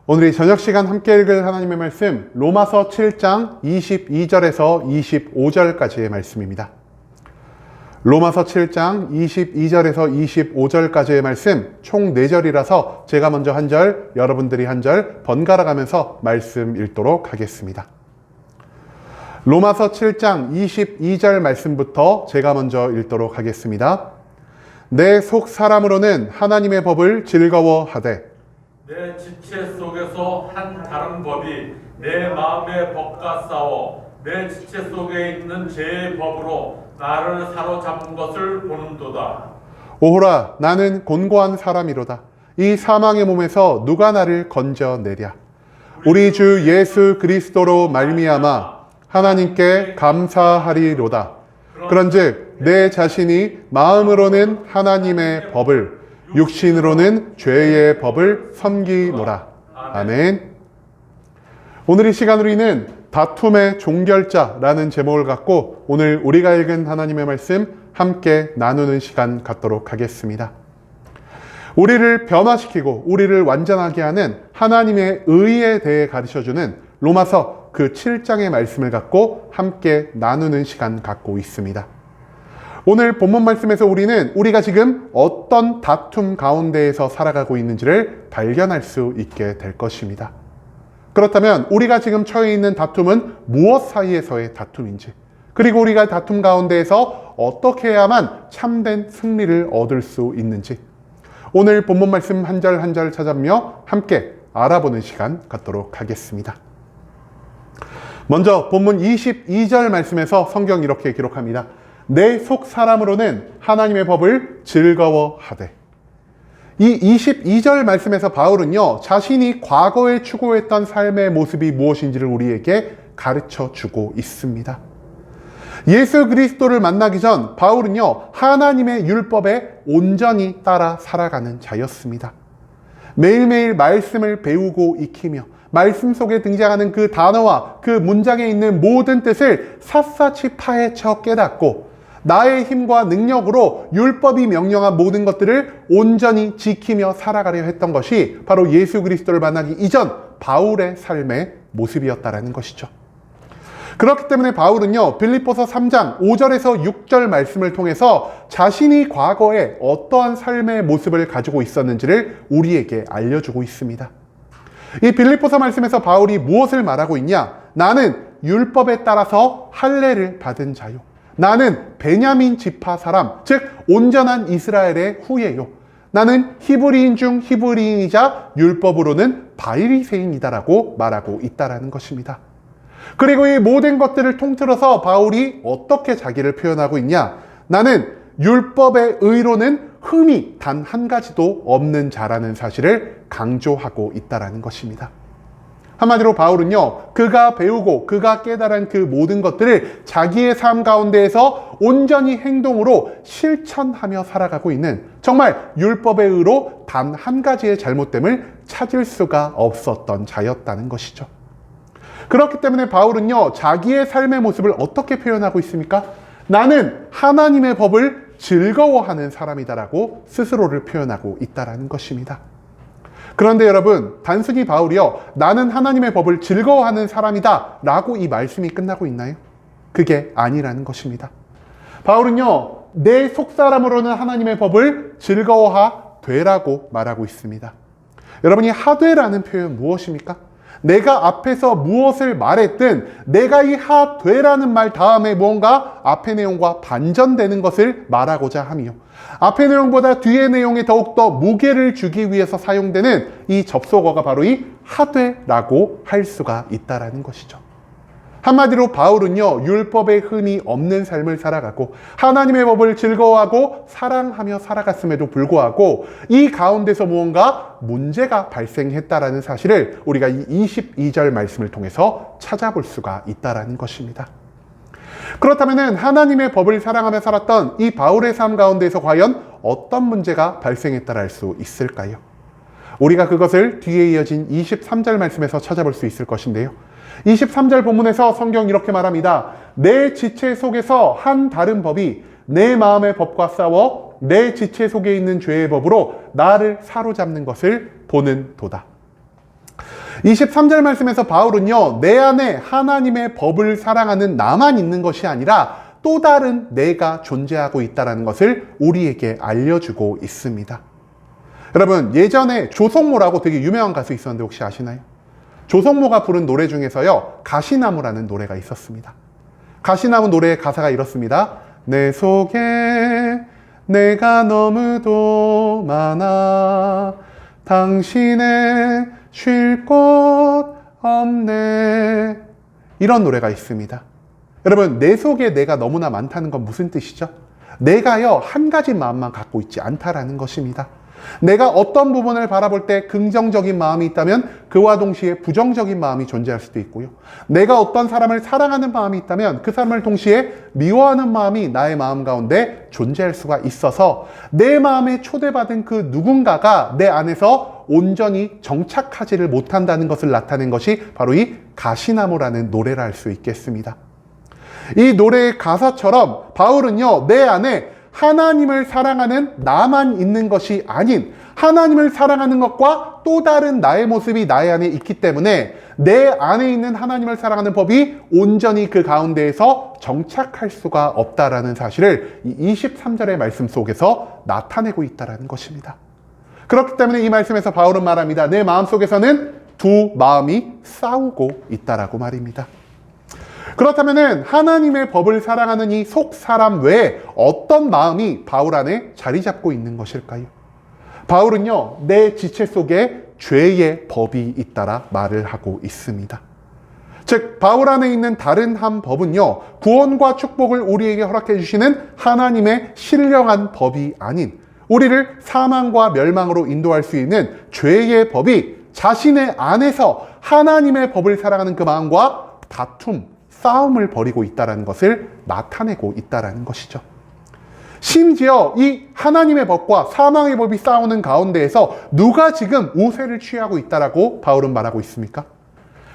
오늘 이 저녁 시간 함께 읽을 하나님의 말씀 로마서 7장 22절에서 25절까지의 말씀입니다. 로마서 7장 22절에서 25절까지의 말씀 총 4절이라서 제가 먼저 한 절, 여러분들이 한 절 번갈아 가면서 말씀 읽도록 하겠습니다. 로마서 7장 22절 말씀부터 제가 먼저 읽도록 하겠습니다. 내 속 사람으로는 하나님의 법을 즐거워하되 내 지체 속에서 한 다른 법이 내 마음의 법과 싸워 내 지체 속에 있는 죄의 법으로 나를 사로잡은 것을 보는도다. 오호라 나는 곤고한 사람이로다. 이 사망의 몸에서 누가 나를 건져내랴. 우리 주 예수 그리스도로 말미암아 하나님께 감사하리로다. 그런즉 내 자신이 마음으로는 하나님의 법을 육신으로는 죄의 법을 섬기노라. 아멘. 오늘 이 시간 우리는 다툼의 종결자라는 제목을 갖고 오늘 우리가 읽은 하나님의 말씀 함께 나누는 시간 갖도록 하겠습니다. 우리를 변화시키고 우리를 완전하게 하는 하나님의 의에 대해 가르쳐주는 로마서 그 7장의 말씀을 갖고 함께 나누는 시간 갖고 있습니다. 오늘 본문 말씀에서 우리가 지금 어떤 다툼 가운데에서 살아가고 있는지를 발견할 수 있게 될 것입니다. 그렇다면 우리가 지금 처해 있는 다툼은 무엇 사이에서의 다툼인지, 그리고 우리가 다툼 가운데에서 어떻게 해야만 참된 승리를 얻을 수 있는지 오늘 본문 말씀 한 절 한 절 찾아보며 함께 알아보는 시간 갖도록 하겠습니다. 먼저 본문 22절 말씀에서 성경 이렇게 기록합니다. 내 속 사람으로는 하나님의 법을 즐거워하되. 이 22절 말씀에서 바울은요, 자신이 과거에 추구했던 삶의 모습이 무엇인지를 우리에게 가르쳐 주고 있습니다. 예수 그리스도를 만나기 전 바울은요, 하나님의 율법에 온전히 따라 살아가는 자였습니다. 매일매일 말씀을 배우고 익히며 말씀 속에 등장하는 그 단어와 그 문장에 있는 모든 뜻을 샅샅이 파헤쳐 깨닫고 나의 힘과 능력으로 율법이 명령한 모든 것들을 온전히 지키며 살아가려 했던 것이 바로 예수 그리스도를 만나기 이전 바울의 삶의 모습이었다라는 것이죠. 그렇기 때문에 바울은요, 빌립보서 3장 5절에서 6절 말씀을 통해서 자신이 과거에 어떠한 삶의 모습을 가지고 있었는지를 우리에게 알려주고 있습니다. 이 빌립보서 말씀에서 바울이 무엇을 말하고 있냐? 나는 율법에 따라서 할례를 받은 자요. 나는 베냐민 지파 사람, 즉 온전한 이스라엘의 후예요. 나는 히브리인 중 히브리인이자 율법으로는 바리새인이다라고 말하고 있다라는 것입니다. 그리고 이 모든 것들을 통틀어서 바울이 어떻게 자기를 표현하고 있냐? 나는 율법의 의로는 흠이 단 한 가지도 없는 자라는 사실을 강조하고 있다라는 것입니다. 한마디로 바울은요, 그가 배우고 그가 깨달은 그 모든 것들을 자기의 삶 가운데에서 온전히 행동으로 실천하며 살아가고 있는, 정말 율법의 의로 단 한 가지의 잘못됨을 찾을 수가 없었던 자였다는 것이죠. 그렇기 때문에 바울은요, 자기의 삶의 모습을 어떻게 표현하고 있습니까? 나는 하나님의 법을 즐거워하는 사람이다라고 스스로를 표현하고 있다라는 것입니다. 그런데 여러분, 단순히 바울이요, 나는 하나님의 법을 즐거워하는 사람이다 라고 이 말씀이 끝나고 있나요? 그게 아니라는 것입니다. 바울은요, 내 속사람으로는 하나님의 법을 즐거워하되라고 말하고 있습니다. 여러분이 하되라는 표현 무엇입니까? 내가 앞에서 무엇을 말했든 내가 이 하되라는 말 다음에 무언가 앞의 내용과 반전되는 것을 말하고자 함이요, 앞의 내용보다 뒤의 내용에 더욱더 무게를 주기 위해서 사용되는 이 접속어가 바로 이 하되라고 할 수가 있다라는 것이죠. 한마디로 바울은요, 율법의 흠이 없는 삶을 살아가고 하나님의 법을 즐거워하고 사랑하며 살아갔음에도 불구하고 이 가운데서 무언가 문제가 발생했다라는 사실을 우리가 이 22절 말씀을 통해서 찾아볼 수가 있다라는 것입니다. 그렇다면 하나님의 법을 사랑하며 살았던 이 바울의 삶 가운데서 과연 어떤 문제가 발생했다라 할 수 있을까요? 우리가 그것을 뒤에 이어진 23절 말씀에서 찾아볼 수 있을 것인데요, 23절 본문에서 성경 이렇게 말합니다. 내 지체 속에서 한 다른 법이 내 마음의 법과 싸워 내 지체 속에 있는 죄의 법으로 나를 사로잡는 것을 보는 도다. 23절 말씀에서 바울은요, 내 안에 하나님의 법을 사랑하는 나만 있는 것이 아니라 또 다른 내가 존재하고 있다는 것을 우리에게 알려주고 있습니다. 여러분, 예전에 조성모라고 되게 유명한 가수 있었는데 혹시 아시나요? 조성모가 부른 노래 중에서요, 가시나무라는 노래가 있었습니다. 가시나무 노래의 가사가 이렇습니다. 내 속에 내가 너무도 많아 당신의 쉴 곳 없네. 이런 노래가 있습니다. 여러분, 내 속에 내가 너무나 많다는 건 무슨 뜻이죠? 내가요, 한 가지 마음만 갖고 있지 않다라는 것입니다. 내가 어떤 부분을 바라볼 때 긍정적인 마음이 있다면 그와 동시에 부정적인 마음이 존재할 수도 있고요. 내가 어떤 사람을 사랑하는 마음이 있다면 그 사람을 동시에 미워하는 마음이 나의 마음 가운데 존재할 수가 있어서 내 마음에 초대받은 그 누군가가 내 안에서 온전히 정착하지를 못한다는 것을 나타낸 것이 바로 이 가시나무라는 노래라 할 수 있겠습니다. 이 노래의 가사처럼 바울은요, 내 안에 하나님을 사랑하는 나만 있는 것이 아닌 하나님을 사랑하는 것과 또 다른 나의 모습이 나의 안에 있기 때문에 내 안에 있는 하나님을 사랑하는 법이 온전히 그 가운데에서 정착할 수가 없다라는 사실을 이 23절의 말씀 속에서 나타내고 있다는 것입니다. 그렇기 때문에 이 말씀에서 바울은 말합니다. 내 마음속에서는 두 마음이 싸우고 있다라고 말입니다. 그렇다면 하나님의 법을 사랑하는 이 속 사람 외에 어떤 마음이 바울 안에 자리 잡고 있는 것일까요? 바울은요, 내 지체 속에 죄의 법이 있다라 말을 하고 있습니다. 즉, 바울 안에 있는 다른 한 법은요, 구원과 축복을 우리에게 허락해 주시는 하나님의 신령한 법이 아닌 우리를 사망과 멸망으로 인도할 수 있는 죄의 법이 자신의 안에서 하나님의 법을 사랑하는 그 마음과 다툼, 싸움을 벌이고 있다는 것을 나타내고 있다는 것이죠. 심지어 이 하나님의 법과 사망의 법이 싸우는 가운데에서 누가 지금 우세를 취하고 있다라고 바울은 말하고 있습니까?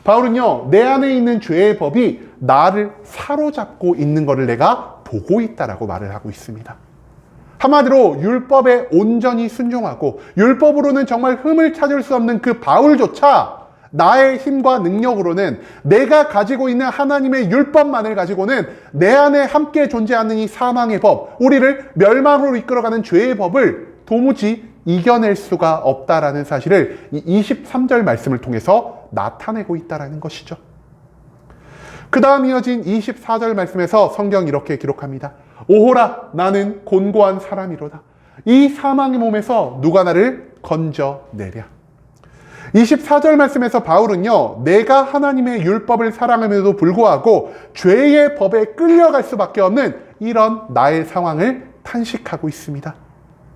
바울은요, 내 안에 있는 죄의 법이 나를 사로잡고 있는 것을 내가 보고 있다라고 말을 하고 있습니다. 한마디로 율법에 온전히 순종하고 율법으로는 정말 흠을 찾을 수 없는 그 바울조차 나의 힘과 능력으로는 내가 가지고 있는 하나님의 율법만을 가지고는 내 안에 함께 존재하는 이 사망의 법, 우리를 멸망으로 이끌어가는 죄의 법을 도무지 이겨낼 수가 없다라는 사실을 이 23절 말씀을 통해서 나타내고 있다는 것이죠. 그 다음 이어진 24절 말씀에서 성경이 이렇게 기록합니다. 오호라, 나는 곤고한 사람이로다. 이 사망의 몸에서 누가 나를 건져내랴. 24절 말씀에서 바울은요, 내가 하나님의 율법을 사랑함에도 불구하고 죄의 법에 끌려갈 수밖에 없는 이런 나의 상황을 탄식하고 있습니다.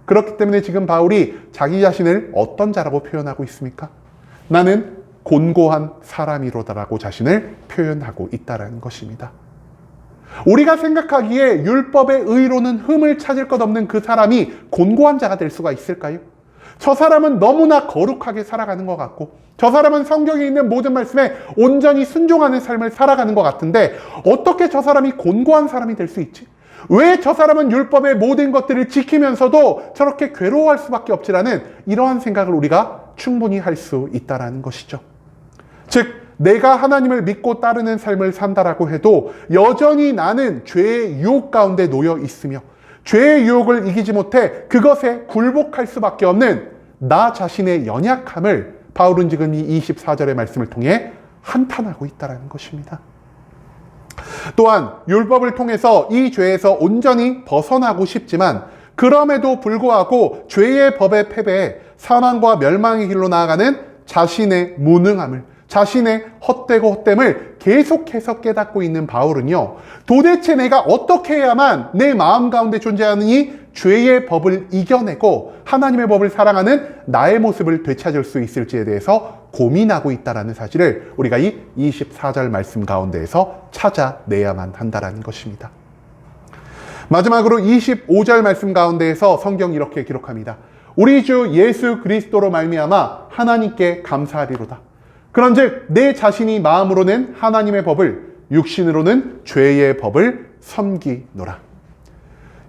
그렇기 때문에 지금 바울이 자기 자신을 어떤 자라고 표현하고 있습니까? 나는 곤고한 사람이로다라고 자신을 표현하고 있다는 것입니다. 우리가 생각하기에 율법의 의로는 흠을 찾을 것 없는 그 사람이 곤고한 자가 될 수가 있을까요? 저 사람은 너무나 거룩하게 살아가는 것 같고 저 사람은 성경에 있는 모든 말씀에 온전히 순종하는 삶을 살아가는 것 같은데 어떻게 저 사람이 곤고한 사람이 될 수 있지? 왜 저 사람은 율법의 모든 것들을 지키면서도 저렇게 괴로워할 수밖에 없지라는 이러한 생각을 우리가 충분히 할 수 있다는 것이죠. 즉, 내가 하나님을 믿고 따르는 삶을 산다라고 해도 여전히 나는 죄의 유혹 가운데 놓여 있으며 죄의 유혹을 이기지 못해 그것에 굴복할 수밖에 없는 나 자신의 연약함을 바울은 지금 이 24절의 말씀을 통해 한탄하고 있다는 것입니다. 또한 율법을 통해서 이 죄에서 온전히 벗어나고 싶지만 그럼에도 불구하고 죄의 법에 패배해 사망과 멸망의 길로 나아가는 자신의 무능함을, 자신의 헛되고 헛됨을 계속해서 깨닫고 있는 바울은요, 도대체 내가 어떻게 해야만 내 마음 가운데 존재하는 이 죄의 법을 이겨내고 하나님의 법을 사랑하는 나의 모습을 되찾을 수 있을지에 대해서 고민하고 있다는 사실을 우리가 이 24절 말씀 가운데에서 찾아내야만 한다는 것입니다. 마지막으로 25절 말씀 가운데에서 성경이 이렇게 기록합니다. 우리 주 예수 그리스도로 말미암아 하나님께 감사하리로다. 그런즉 내 자신이 마음으로는 하나님의 법을, 육신으로는 죄의 법을 섬기노라.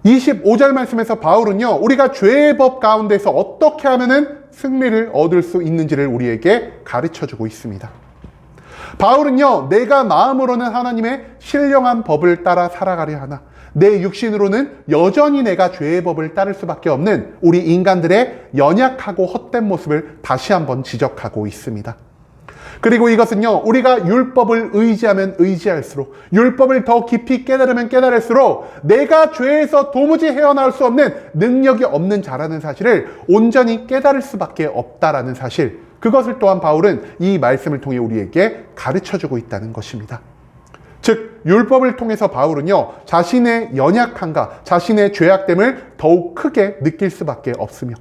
25절 말씀에서 바울은요, 우리가 죄의 법 가운데서 어떻게 하면은 승리를 얻을 수 있는지를 우리에게 가르쳐주고 있습니다. 바울은요, 내가 마음으로는 하나님의 신령한 법을 따라 살아가려 하나 내 육신으로는 여전히 내가 죄의 법을 따를 수밖에 없는 우리 인간들의 연약하고 헛된 모습을 다시 한번 지적하고 있습니다. 그리고 이것은요, 우리가 율법을 의지하면 의지할수록, 율법을 더 깊이 깨달으면 깨달을수록 내가 죄에서 도무지 헤어나올 수 없는 능력이 없는 자라는 사실을 온전히 깨달을 수밖에 없다라는 사실, 그것을 또한 바울은 이 말씀을 통해 우리에게 가르쳐주고 있다는 것입니다. 즉, 율법을 통해서 바울은요, 자신의 연약함과 자신의 죄악됨을 더욱 크게 느낄 수밖에 없으며,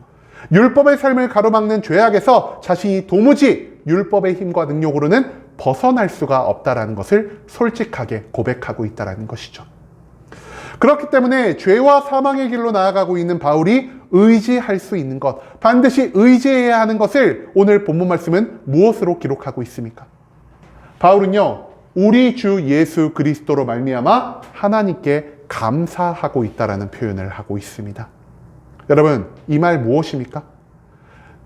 율법의 삶을 가로막는 죄악에서 자신이 도무지 율법의 힘과 능력으로는 벗어날 수가 없다라는 것을 솔직하게 고백하고 있다는 것이죠. 그렇기 때문에 죄와 사망의 길로 나아가고 있는 바울이 의지할 수 있는 것, 반드시 의지해야 하는 것을 오늘 본문 말씀은 무엇으로 기록하고 있습니까? 바울은요, 우리 주 예수 그리스도로 말미암아 하나님께 감사하고 있다라는 표현을 하고 있습니다. 여러분, 이 말 무엇입니까?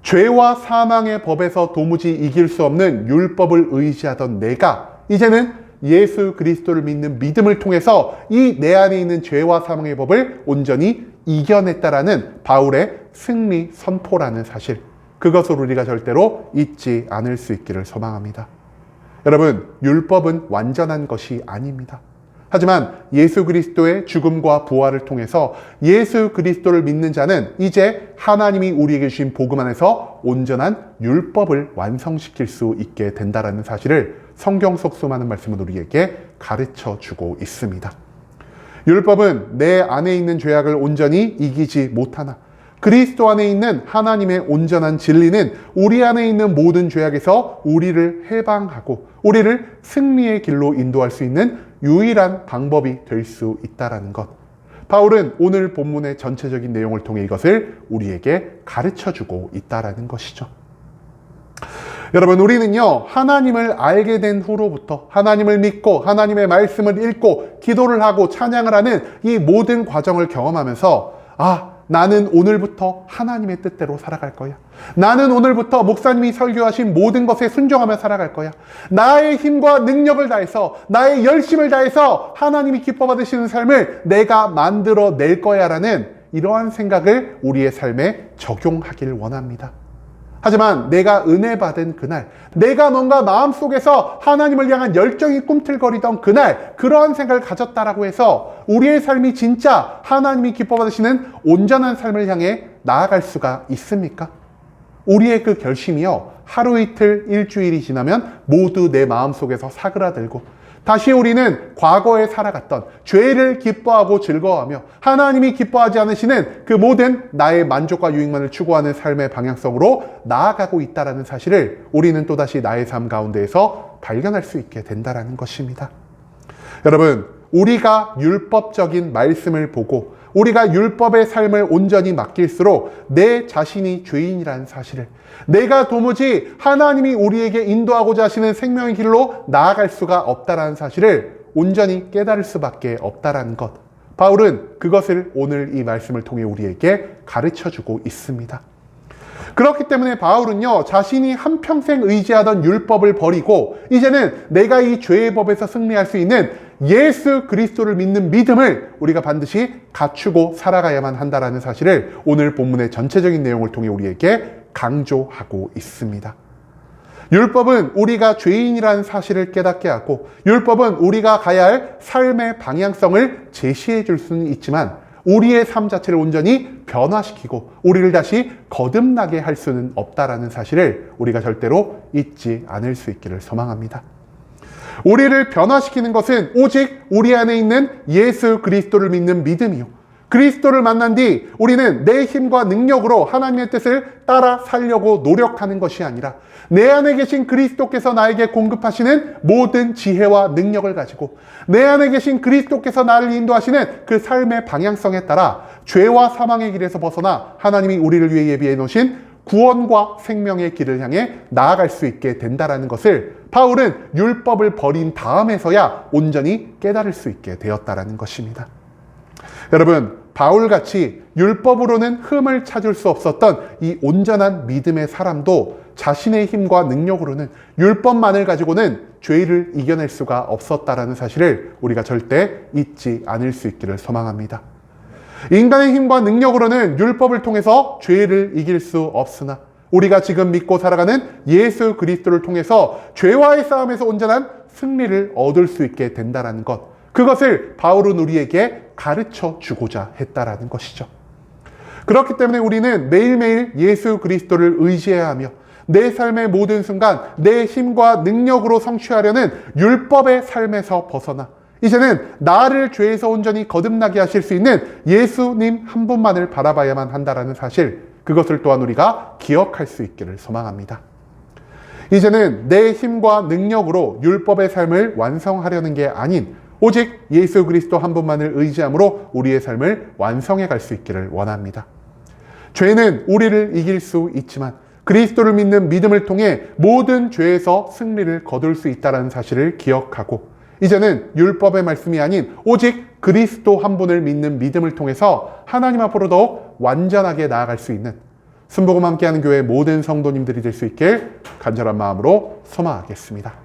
죄와 사망의 법에서 도무지 이길 수 없는 율법을 의지하던 내가 이제는 예수 그리스도를 믿는 믿음을 통해서 이 내 안에 있는 죄와 사망의 법을 온전히 이겨냈다라는 바울의 승리 선포라는 사실, 그것을 우리가 절대로 잊지 않을 수 있기를 소망합니다. 여러분, 율법은 완전한 것이 아닙니다. 하지만 예수 그리스도의 죽음과 부활을 통해서 예수 그리스도를 믿는 자는 이제 하나님이 우리에게 주신 복음 안에서 온전한 율법을 완성시킬 수 있게 된다는 사실을 성경 속 수많은 말씀은 우리에게 가르쳐 주고 있습니다. 율법은 내 안에 있는 죄악을 온전히 이기지 못하나 그리스도 안에 있는 하나님의 온전한 진리는 우리 안에 있는 모든 죄악에서 우리를 해방하고 우리를 승리의 길로 인도할 수 있는 유일한 방법이 될 수 있다는 것. 바울은 오늘 본문의 전체적인 내용을 통해 이것을 우리에게 가르쳐주고 있다는 것이죠. 여러분, 우리는요, 하나님을 알게 된 후로부터 하나님을 믿고 하나님의 말씀을 읽고 기도를 하고 찬양을 하는 이 모든 과정을 경험하면서 나는 오늘부터 하나님의 뜻대로 살아갈 거야. 나는 오늘부터 목사님이 설교하신 모든 것에 순종하며 살아갈 거야. 나의 힘과 능력을 다해서, 나의 열심을 다해서 하나님이 기뻐 받으시는 삶을 내가 만들어낼 거야 라는 이러한 생각을 우리의 삶에 적용하길 원합니다. 하지만 내가 은혜 받은 그날, 내가 뭔가 마음속에서 하나님을 향한 열정이 꿈틀거리던 그날, 그러한 생각을 가졌다라고 해서 우리의 삶이 진짜 하나님이 기뻐 받으시는 온전한 삶을 향해 나아갈 수가 있습니까? 우리의 그 결심이요, 하루 이틀 일주일이 지나면 모두 내 마음속에서 사그라들고 다시 우리는 과거에 살아갔던 죄를 기뻐하고 즐거워하며 하나님이 기뻐하지 않으시는 그 모든 나의 만족과 유익만을 추구하는 삶의 방향성으로 나아가고 있다는 사실을 우리는 또다시 나의 삶 가운데에서 발견할 수 있게 된다는 것입니다. 여러분, 우리가 율법적인 말씀을 보고 우리가 율법의 삶을 온전히 맡길수록 내 자신이 죄인이라는 사실을, 내가 도무지 하나님이 우리에게 인도하고자 하시는 생명의 길로 나아갈 수가 없다는 사실을 온전히 깨달을 수밖에 없다는 것, 바울은 그것을 오늘 이 말씀을 통해 우리에게 가르쳐주고 있습니다. 그렇기 때문에 바울은요, 자신이 한평생 의지하던 율법을 버리고 이제는 내가 이 죄의 법에서 승리할 수 있는 예수 그리스도를 믿는 믿음을 우리가 반드시 갖추고 살아가야만 한다는 사실을 오늘 본문의 전체적인 내용을 통해 우리에게 강조하고 있습니다. 율법은 우리가 죄인이라는 사실을 깨닫게 하고 율법은 우리가 가야 할 삶의 방향성을 제시해 줄 수는 있지만 우리의 삶 자체를 온전히 변화시키고 우리를 다시 거듭나게 할 수는 없다라는 사실을 우리가 절대로 잊지 않을 수 있기를 소망합니다. 우리를 변화시키는 것은 오직 우리 안에 있는 예수 그리스도를 믿는 믿음이요, 그리스도를 만난 뒤 우리는 내 힘과 능력으로 하나님의 뜻을 따라 살려고 노력하는 것이 아니라 내 안에 계신 그리스도께서 나에게 공급하시는 모든 지혜와 능력을 가지고 내 안에 계신 그리스도께서 나를 인도하시는 그 삶의 방향성에 따라 죄와 사망의 길에서 벗어나 하나님이 우리를 위해 예비해 놓으신 구원과 생명의 길을 향해 나아갈 수 있게 된다는 것을 바울은 율법을 버린 다음에서야 온전히 깨달을 수 있게 되었다는 것입니다. 여러분, 바울같이 율법으로는 흠을 찾을 수 없었던 이 온전한 믿음의 사람도 자신의 힘과 능력으로는 율법만을 가지고는 죄를 이겨낼 수가 없었다라는 사실을 우리가 절대 잊지 않을 수 있기를 소망합니다. 인간의 힘과 능력으로는 율법을 통해서 죄를 이길 수 없으나 우리가 지금 믿고 살아가는 예수 그리스도를 통해서 죄와의 싸움에서 온전한 승리를 얻을 수 있게 된다는 것, 그것을 바울은 우리에게 가르쳐 주고자 했다라는 것이죠. 그렇기 때문에 우리는 매일매일 예수 그리스도를 의지해야 하며 내 삶의 모든 순간 내 힘과 능력으로 성취하려는 율법의 삶에서 벗어나 이제는 나를 죄에서 온전히 거듭나게 하실 수 있는 예수님 한 분만을 바라봐야만 한다라는 사실, 그것을 또한 우리가 기억할 수 있기를 소망합니다. 이제는 내 힘과 능력으로 율법의 삶을 완성하려는 게 아닌 오직 예수 그리스도 한 분만을 의지함으로 우리의 삶을 완성해 갈 수 있기를 원합니다. 죄는 우리를 이길 수 있지만 그리스도를 믿는 믿음을 통해 모든 죄에서 승리를 거둘 수 있다는 사실을 기억하고 이제는 율법의 말씀이 아닌 오직 그리스도 한 분을 믿는 믿음을 통해서 하나님 앞으로 더욱 완전하게 나아갈 수 있는 순복음 함께하는 교회 모든 성도님들이 될 수 있길 간절한 마음으로 소망하겠습니다.